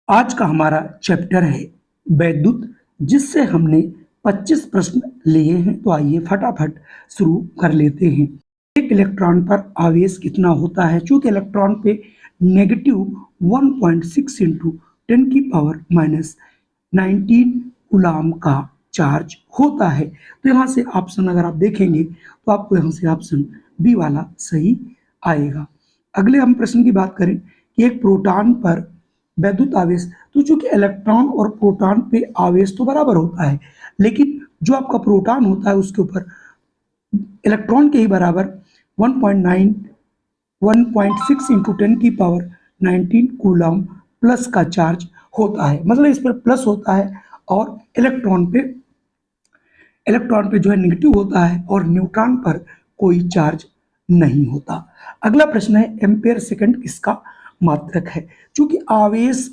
आज का हमारा चैप्टर है वैद्युत, जिससे हमने 25 प्रश्न लिए हैं। तो आइए फटाफट शुरू कर लेते हैं। एक इलेक्ट्रॉन पर आवेश कितना होता है? चूंकि इलेक्ट्रॉन पे नेगेटिव 1.6 इंटू 10 की पावर माइनस 19 कूलाम का चार्ज होता है। तो यहाँ से ऑप्शन अगर आप देखेंगे तो आपको यहाँ से ऑप्शन बी वाला सही आएगा। अगले हम प्रश्न की बात करें कि एक प्रोटॉन पर वैद्युत आवेश, तो चूंकि इलेक्ट्रॉन और प्रोटॉन पे आवेश तो बराबर होता है, लेकिन जो आपका प्रोटॉन होता है उसके ऊपर इलेक्ट्रॉन के ही बराबर 1.9 1.6 इंटू 10 की पावर 19 कूलम प्लस का चार्ज होता है। मतलब इस पर प्लस होता है और इलेक्ट्रॉन पे जो है नेगेटिव होता है और न्यूट्रॉन पर कोई चार्ज नहीं होता। अगला प्रश्न है एम्पेयर सेकंड किसका मात्रक है? चूंकि आवेश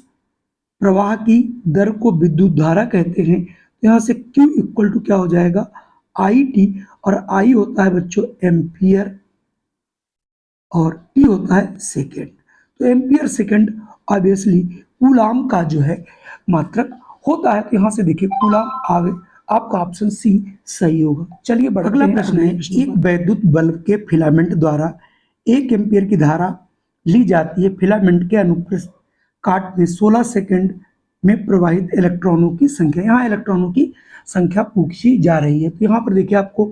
प्रवाह की दर को विद्युत धारा कहते हैं, तो यहाँ से Q इक्वल टू क्या हो जाएगा? आई टी, और आई होता है बच्चों एम्पियर और टी होता है सेकेंड। तो एम्पियर सेकेंड ऑब्वियसली कूलाम का जो है मात्रक होता है। तो यहाँ से देखिए कूलाम आवे, आपका ऑप्शन सी सही होगा। चलिए अगला प्रश्न है, एक वैद्युत बल्ब के फिलामेंट द्वारा 1 एम्पियर की धारा ली जाती है। फिलामेंट के अनुप्रस्थ काट में 16 सेकंड में प्रवाहित इलेक्ट्रॉनों की संख्या, यहाँ इलेक्ट्रॉनों की संख्या पूछी जा रही है। तो यहाँ पर देखिए आपको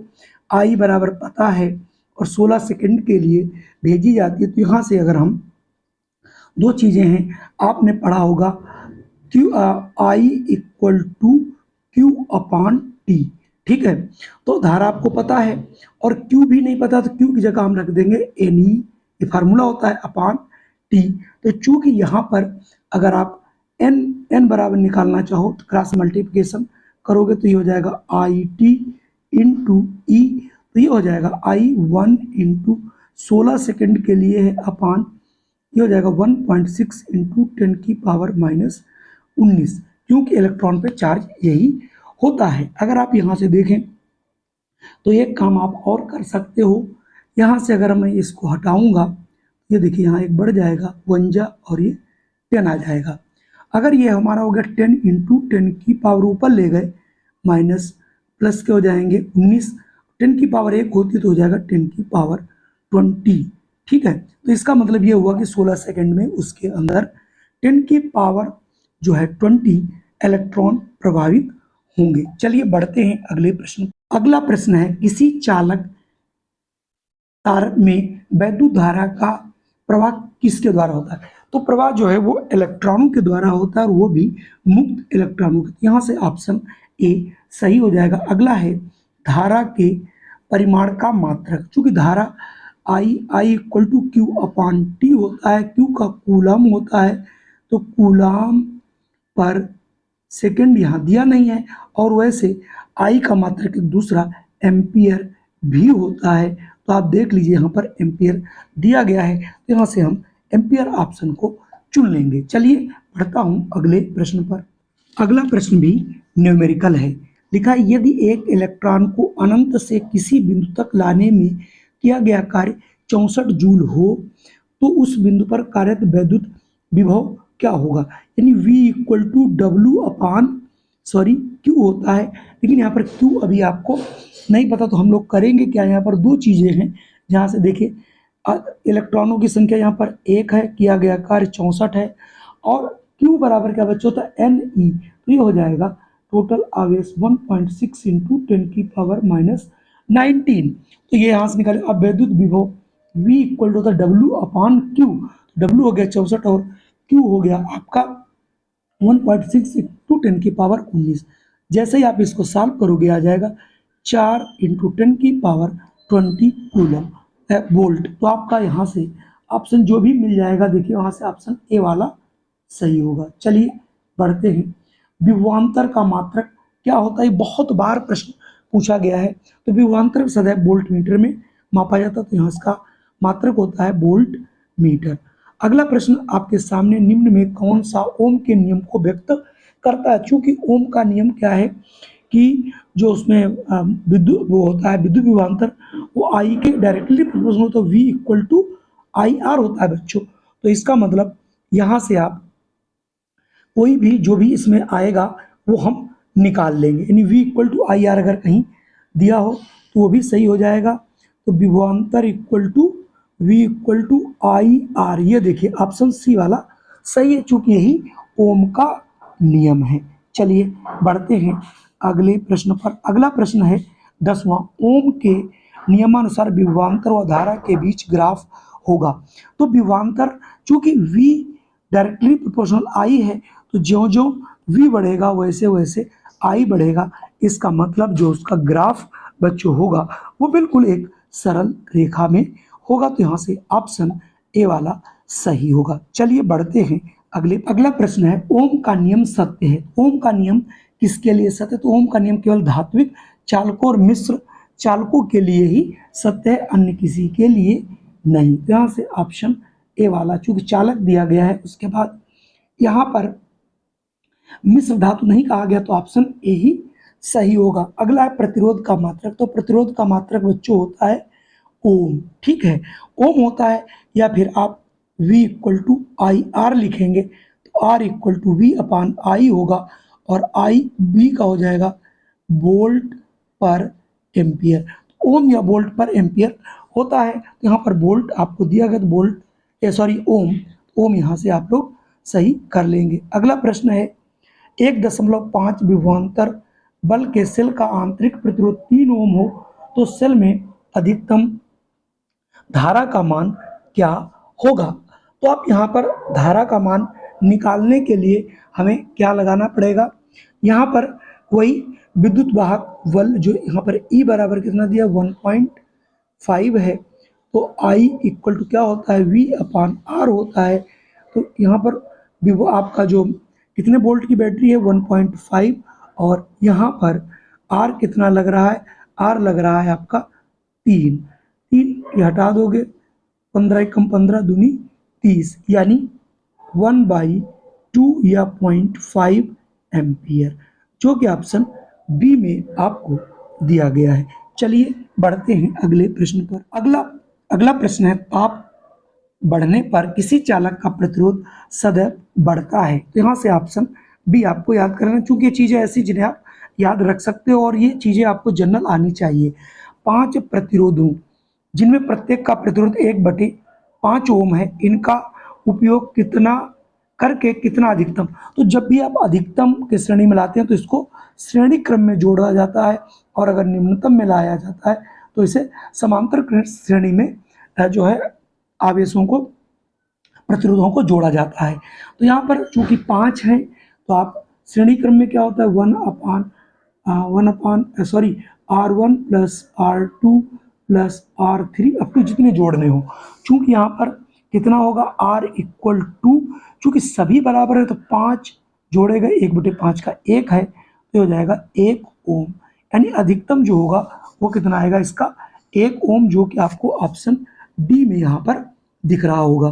आई बराबर पता है और 16 सेकंड के लिए भेजी जाती है। तो यहाँ से अगर हम दो चीजें हैं, आपने पढ़ा होगा Q I equal to Q upon T, ठीक है। तो धारा आपको पता है और क्यू भी नहीं पता, तो क्यू की जगह हम रख देंगे एन ई, ये फार्मूला होता है अपॉन टी। तो चूंकि यहाँ पर अगर आप एन बराबर निकालना चाहो तो क्रॉस मल्टीप्लिकेशन करोगे तो ये हो जाएगा आई टी इंटू ई, तो ये हो जाएगा आई 1 इंटू 16 सेकेंड के लिए है अपॉन, ये हो जाएगा 1.6 इंटू 10 की पावर माइनस 19, क्योंकि इलेक्ट्रॉन पे चार्ज यही होता है। अगर आप यहाँ से देखें तो एक काम आप और कर सकते हो, यहाँ से अगर मैं इसको हटाऊंगा, ये देखिए यहाँ एक बढ़ जाएगा 1 और ये 10 आ जाएगा। अगर ये हमारा हो गया 10 इंटू 10 की पावर ऊपर ले गए माइनस प्लस के हो जाएंगे 19, 10 की पावर 1 होती तो हो जाएगा 10 की पावर 20, ठीक है। तो इसका मतलब ये हुआ कि 16 सेकंड में उसके अंदर 10 की पावर जो है 20 इलेक्ट्रॉन प्रभावित होंगे। चलिए बढ़ते हैं अगले प्रश्न। अगला प्रश्न है, किसी चालक तार में वैद्युत धारा का प्रवाह किसके द्वारा होता है? तो प्रवाह जो है वो इलेक्ट्रॉनों के द्वारा होता है और वो भी मुक्त इलेक्ट्रॉनों के। यहाँ से ऑप्शन ए सही हो जाएगा। अगला है धारा के परिमाण का मात्रक। चूंकि धारा आई equal to Q upon T होता है, क्यू का कूलम होता है, तो कूलम पर सेकंड यहाँ दिया नहीं है, और वैसे आई का मात्रक एक दूसरा एम्पियर भी होता है। तो आप देख लीजिए यहाँ पर एम्पियर दिया गया है, तो यहाँ से हम एम्पियर ऑप्शन को चुन लेंगे। चलिए बढ़ता हूँ अगले प्रश्न पर। अगला प्रश्न भी न्यूमेरिकल है। लिखा है, यदि एक इलेक्ट्रॉन को अनंत से किसी बिंदु तक लाने में किया गया कार्य 64 जूल हो, तो उस बिंदु पर कार्यरत वैद्युत विभव क्या होगा? यानी V equal to W upon Q होता है, लेकिन यहाँ पर Q अभी आपको नहीं पता, तो हम लोग करेंगे क्या? यहाँ पर दो चीज़ें हैं, जहाँ से देखिए इलेक्ट्रॉनों की संख्या यहाँ पर 1 है, किया गया कार्य 64 है, और Q बराबर क्या बच्चों होता है? Ne, तो ये हो जाएगा टोटल आवेश 1.6 इंटू 10 की पावर माइनस 19। तो ये यहाँ से निकाले। अब वैद्युत विभव V इक्वल टू होता है डब्ल्यू अपॉन Q, डब्ल्यू हो गया 64 और Q हो गया आपका 1.6 इंटू 10 की पावर 19। जैसे ही आप इसको सॉल्व करोगे आ जाएगा 4 इंटू 10 की पावर 20 कूलम वोल्ट। तो आपका यहाँ से ऑप्शन जो भी मिल जाएगा, देखिए वहाँ से ऑप्शन ए वाला सही होगा। चलिए बढ़ते हैं। विभवांतर का मात्रक क्या होता है? बहुत बार प्रश्न पूछा गया है। तो विभवांतर सदैव वोल्ट मीटर में मापा जाता है, तो यहाँ इसका मात्रक होता है वोल्ट मीटर। अगला प्रश्न आपके सामने, निम्न में कौन सा ओम के नियम को व्यक्त करता है? चूंकि ओम का नियम क्या है कि जो उसमें विद्युत वो होता है विद्युत विभवांतर, वो आई के डायरेक्टली प्रोपोर्शनल होता है, V equal to I R होता है बच्चों। तो इसका मतलब यहाँ से आप कोई भी जो भी इसमें आएगा वो हम निकाल लेंगे, यानी V equal to I R अगर कहीं दिया हो तो वो भी सही हो जाएगा। तो विभवांतर equal to V equal to I R, ये देखिए ऑप्शन सी वाला सही है, चूंकि यही ओम का नियम है। चलिए बढ़ते हैं अगले प्रश्न पर। अगला प्रश्न है 10वां, ओम के नियमानुसार विभवांतर व धारा के बीच ग्राफ होगा। तो विभवांतर चूंकि V डायरेक्टली प्रोपोर्शनल I है, तो ज्यों ज्यों V बढ़ेगा वैसे वैसे I बढ़ेगा। इसका मतलब जो उसका ग्राफ बच्चों होगा वो बिल्कुल एक सरल रेखा में होगा। तो यहाँ से ऑप्शन ए वाला सही होगा। चलिए बढ़ते हैं अगला प्रश्न है, ओम का नियम सत्य है। ओम का नियम किसके लिए सत्य है? तो ओम का नियम केवल धात्विक चालकों और मिश्र चालकों के लिए ही सत्य है, अन्य किसी के लिए नहीं। तो यहाँ से ऑप्शन ए वाला, चूंकि चालक दिया गया है उसके बाद यहाँ पर मिश्र धातु नहीं कहा गया, तो ऑप्शन ए ही सही होगा। अगला है प्रतिरोध का मात्रक। तो प्रतिरोध का मात्रक बच्चों होता है ओम, ठीक है, ओम होता है, या फिर आप V equal to I R लिखेंगे तो R equal to V upon I होगा, और I B का हो जाएगा वोल्ट पर एम्पियर। ओम या वोल्ट पर एम्पियर होता है। तो यहाँ पर वोल्ट आपको दिया गया, तो वोल्ट सॉरी ओम यहाँ से आप लोग सही कर लेंगे। अगला प्रश्न है 1.5 विभवांतर बल के सेल का आंतरिक प्रतिरोध 3 ओम हो तो सेल में अधिकतम धारा का मान क्या होगा? तो आप यहाँ पर धारा का मान निकालने के लिए हमें क्या लगाना पड़ेगा? यहाँ पर कोई विद्युत वाहक बल जो यहाँ पर E बराबर कितना दिया 1.5 है, तो I इक्वल टू क्या होता है V अपान R होता है। तो यहाँ पर भी वो आपका जो कितने वोल्ट की बैटरी है 1.5, और यहाँ पर R कितना लग रहा है? R लग रहा है आपका 3 ये हटा दोगे 15 कम 15 दूनी 30, यानी 1/2 या 0.5 एम्पियर, जो कि ऑप्शन बी में आपको दिया गया है। चलिए बढ़ते हैं अगले प्रश्न पर। अगला प्रश्न है, ताप बढ़ने पर किसी चालक का प्रतिरोध सदैव बढ़ता है। तो यहाँ से ऑप्शन बी आपको याद करना, चूंकि ये चीज़ें ऐसी जिन्हें आप याद रख सकते हो और ये चीज़ें आपको जनरल आनी चाहिए। 5 प्रतिरोधों जिनमें प्रत्येक का प्रतिरोध 1/5 ओम है, इनका उपयोग कितना करके कितना अधिकतम? तो जब भी आप अधिकतम के श्रेणी में लाते हैं तो इसको श्रेणी क्रम में जोड़ा जाता है, और अगर निम्नतम में लाया जाता है तो इसे समांतर श्रेणी में जो है आवेशों को प्रतिरोधों को जोड़ा जाता है। तो यहाँ पर चूंकि 5 है तो आप श्रेणी क्रम में क्या होता है R1 plus R2 plus R3 up to जितने जोड़ने हो। चूंकि यहाँ पर कितना होगा R इक्वल टू, चूंकि सभी बराबर है तो 5 जोड़ेगा 1/5 का 1 है, तो हो जाएगा 1 ओम, यानी अधिकतम जो होगा वो कितना आएगा इसका 1 ओम, जो कि आपको ऑप्शन डी में यहाँ पर दिख रहा होगा।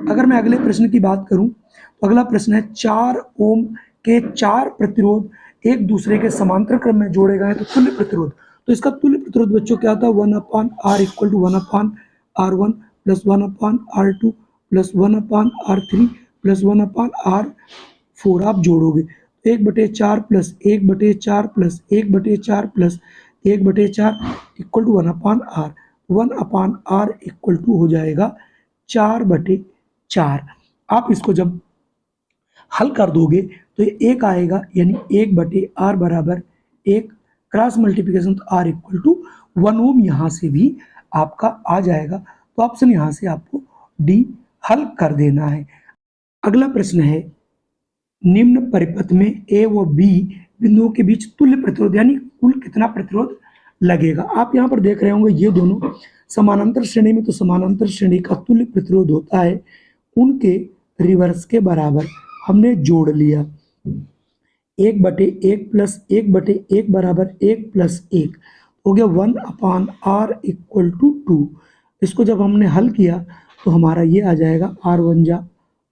अगर मैं अगले प्रश्न की बात करूं तो अगला प्रश्न है 4 ओम के 4 प्रतिरोध एक दूसरे के समांतर क्रम में जोड़े गए तो तुल्य प्रतिरोध। तो इसका तुल्य प्रतिरोध बच्चों क्या होता है 1/r equal to 1/r1 plus 1/r2 plus 1/r3 plus 1/r4 आप जोड़ोगे 1/4 plus 1/4 plus 1/4 plus 1/4 equal to 1/r। 1/r equal to हो जाएगा 4/4। आप इसको जब हल कर दोगे तो ये 1 आएगा, यानी 1/r बराबर 1, क्रॉस मल्टीप्लिकेशन तो r इक्वल टू 1 ओम यहाँ से भी आपका आ जाएगा। तो ऑप्शन यहाँ से आपको डी हल कर देना है। अगला प्रश्न है, निम्न परिपथ में ए व बी बिंदुओं के बीच तुल्य प्रतिरोध यानी कुल कितना प्रतिरोध लगेगा? आप यहाँ पर देख रहे होंगे ये दोनों समानांतर श्रेणी में, तो समानांतर श्रेणी का तुल्य प्रतिरोध होता है उनके रिवर्स के बराबर। हमने जोड़ लिया 1/1 प्लस 1/1 बराबर 1 प्लस 1 हो गया 1/r इक्वल टू 2। इसको जब हमने हल किया तो हमारा ये आ जाएगा r1 जा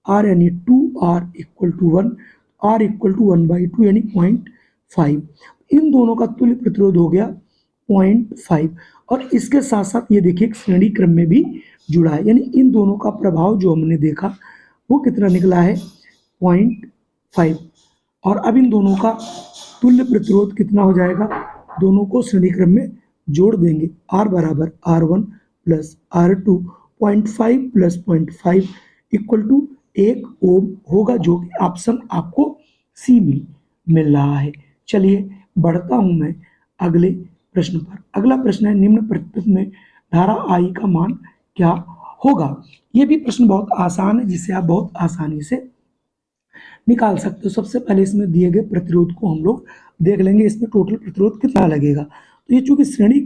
r यानी 2r equal to 1, r equal to 1/2 यानी 0.5। इन दोनों का तुल्य प्रतिरोध हो गया 0.5, और इसके साथ साथ ये देखिए श्रेणी क्रम में भी जुड़ा है, यानी इन दोनों का प्रभाव जो हमने देखा वो कितना निकला है 0.5 5। और अब इन दोनों का तुल्य प्रतिरोध कितना हो जाएगा, दोनों को श्रेणी क्रम में जोड़ देंगे। R बराबर R1 plus R2 0.5 plus 0.5 equal to 1 ohm होगा, जो कि ऑप्शन आपको सी मिल रहा है। चलिए बढ़ता हूं मैं अगले प्रश्न पर। अगला प्रश्न है, निम्न परिस्थिति में धारा I का मान क्या होगा। ये भी प्रश्न बहुत आसान है, जिसे आप बहुत आसानी से निकाल सकते हो। सबसे पहले इसमें दिए गए प्रतिरोध को हम लोग देख लेंगे, इसमें टोटल प्रतिरोध कितना लगेगा। तो ये चूंकि श्रेणी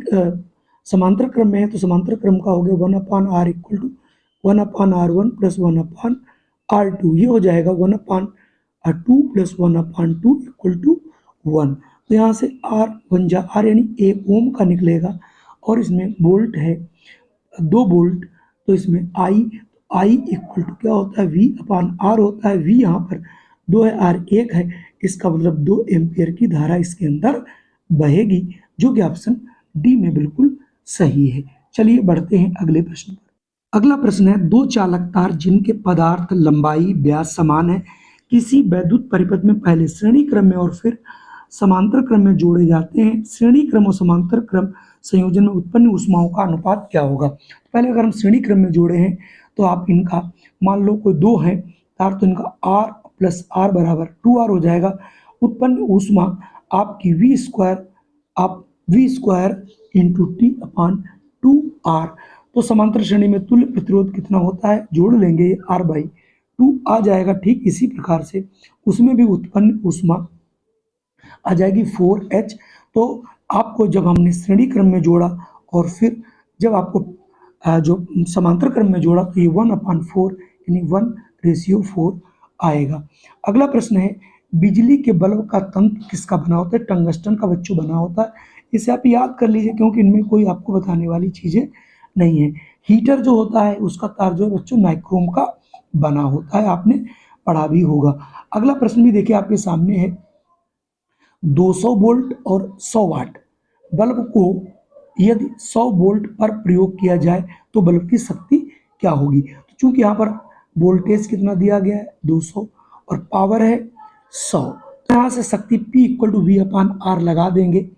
समांतर क्रम में है, तो समांतर क्रम का हो गया 1/r equal to 1/r1 plus 1/r2। ये हो जाएगा 1/2 प्लस 1/2 इक्वल टू 1। तो यहाँ से R बन जा R यानी 1 ओम का निकलेगा, और इसमें वोल्ट है 2 वोल्ट, तो इसमें I इक्वल टू क्या होता है, V/R होता है। V यहाँ पर 2 है, R 1 है, इसका मतलब 2 एम्पियर की धारा इसके अंदर बहेगी, जो कि ऑप्शन डी में बिल्कुल सही है। चलिए बढ़ते हैं अगले प्रश्न पर। अगला प्रश्न है, दो चालक तार जिनके पदार्थ लंबाई व्यास समान है, किसी वैद्युत परिपथ में पहले श्रेणी क्रम में और फिर समांतर क्रम में जोड़े जाते हैं। श्रेणी क्रम और समांतर क्रम संयोजन में उत्पन्न ऊष्माओं का अनुपात क्या होगा। पहले अगर हम श्रेणी क्रम में जोड़े हैं, तो आप इनका मान लो कोई 2 है तार, तो इनका R प्लस R बराबर 2R हो जाएगा। उत्पन्न ऊष्मा आपकी V स्क्वायर इंटू T/2R। तो समांतर श्रेणी में तुल्य प्रतिरोध कितना होता है, जोड़ लेंगे, ये R/2 आ जाएगा। ठीक इसी प्रकार से उसमें भी उत्पन्न ऊष्मा आ जाएगी 4H। तो आपको जब हमने श्रेणी क्रम में जोड़ा और फिर जब आपको जो समांतर क्रम में जोड़ा, तो ये 1/4 यानी 1:4 आएगा। अगला प्रश्न है, बिजली के बल्ब का तंत्र किसका बना होता है। टंगस्टन का बच्चों बना होता है। इसे आप याद कर लीजिए, क्योंकि इनमें कोई आपको बताने वाली चीजें नहीं है। हीटर जो होता है उसका तार जो है बच्चों नाइक्रोम का बना होता है, आपने पढ़ा भी होगा। अगला प्रश्न भी देखिए आपके सामने है, 200 वोल्ट और 100 वाट बल्ब को यदि 100 वोल्ट पर प्रयोग किया जाए तो बल्ब की शक्ति क्या होगी। तो चूंकि यहाँ पर वोल्टेज कितना दिया गया है 200 और पावर है 100, तो यहाँ से शक्ति P इक्वल टू V/R लगा देंगे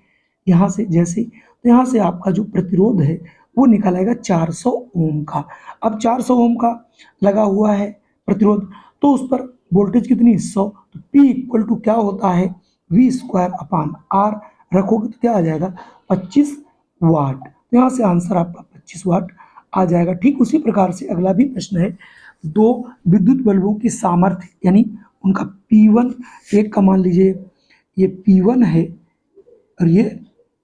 यहाँ से। जैसे तो यहाँ से आपका जो प्रतिरोध है वो निकलेगा 400 ओम का। अब 400 ओम का लगा हुआ है प्रतिरोध, तो उस पर वोल्टेज कितनी 100, तो P इक्वल टू क्या होता है V²/R रखोगे तो क्या आ जाएगा 25 वाट। तो यहाँ से आंसर आपका 25 वाट आ जाएगा। ठीक उसी प्रकार से अगला भी प्रश्न है, दो विद्युत बल्बों की सामर्थ्य यानी उनका P1, एक का मान लीजिए ये P1 है और ये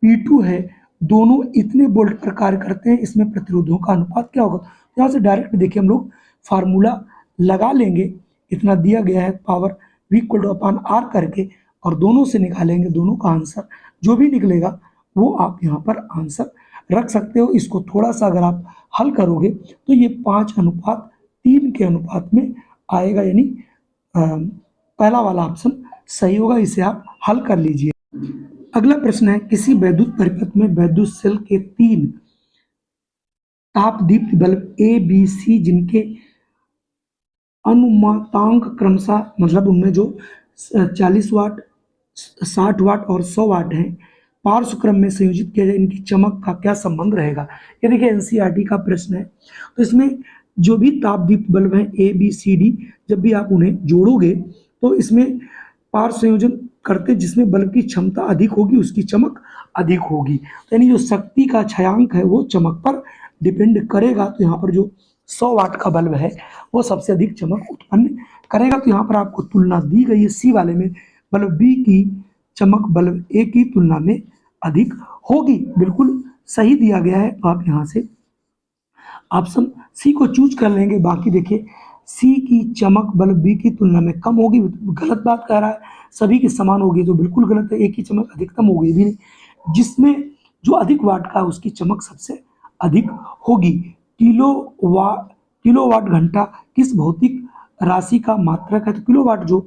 P2 है, दोनों इतने वोल्ट पर कार्य करते हैं, इसमें प्रतिरोधों का अनुपात क्या होगा। तो यहाँ से डायरेक्ट देखिए हम लोग फार्मूला लगा लेंगे, इतना दिया गया है पावर V/R करके, और दोनों से निकालेंगे, दोनों का आंसर जो भी निकलेगा वो आप यहाँ पर आंसर रख सकते हो। इसको थोड़ा सा अगर आप हल करोगे तो ये 5:3 के अनुपात में आएगा, यानी पहला वाला ऑप्शन सही होगा। इसे आप हल कर लीजिए। अगला प्रश्न है, किसी वैद्युत परिपथ में विद्युत सेल के 3 तापदीप्त बल्ब A, B, C जिनके अनुमातांक क्रमशः, मतलब उनमें जो 40 वाट, 60 वाट और 100 वाट है, पार्श्व क्रम में संयोजित किया जाए, इनकी चमक का क्या संबंध रहेगा। ये देखिए एनसीईआरटी का प्रश्न है। तो इसमें जो भी तापदीप्त बल्ब हैं A, B, C, D, जब भी आप उन्हें जोड़ोगे तो इसमें पार्श्व संयोजन करते जिसमें बल्ब की क्षमता अधिक होगी उसकी चमक अधिक होगी। तो यानी जो शक्ति का छायांक है वो चमक पर डिपेंड करेगा। तो यहाँ पर जो 100 वाट का बल्ब है वो सबसे अधिक चमक उत्पन्न करेगा। तो यहाँ पर आपको तुलना दी गई है, सी वाले में बल्ब बी की चमक बल्ब ए की तुलना में अधिक होगी। बिल्कुल सही दिया गया है, तो आप यहाँ से ऑप्शन सी को चूज कर लेंगे। बाकी देखिए सी की चमक बल्ब बी की तुलना में कम होगी, गलत बात कह रहा है। सभी की समान होगी तो बिल्कुल गलत है, एक की चमक अधिकतम होगी भी नहीं। जिसमें जो अधिक वाट का है उसकी चमक सबसे अधिक होगी। किलोवाट घंटा किस भौतिक राशि का मात्रक है। तो किलोवाट जो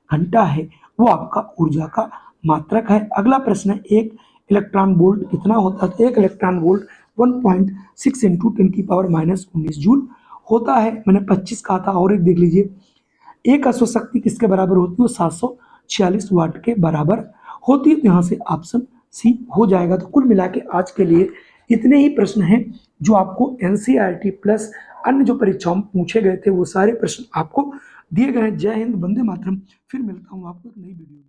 घंटा है वो आपका ऊर्जा का मात्रक है। अगला प्रश्न है, एक इलेक्ट्रॉन वोल्ट कितना होता है। तो एक इलेक्ट्रॉन वोल्ट 1.6 × 10⁻⁻19 जूल होता है। मैंने 25 कहा था। और एक देख लीजिए, एक अश्वशक्ति किसके बराबर होती है? वो 746 वाट के बराबर होती है। तो यहाँ से ऑप्शन सी हो जाएगा। तो कुल मिला के आज के लिए इतने ही प्रश्न हैं जो आपको एनसीईआरटी प्लस अन्य जो परीक्षाओं में पूछे गए थे, वो सारे प्रश्न आपको दिए गए हैं। जय हिंद, वंदे मातरम। फिर मिलता हूँ आपको एक नई वीडियो में।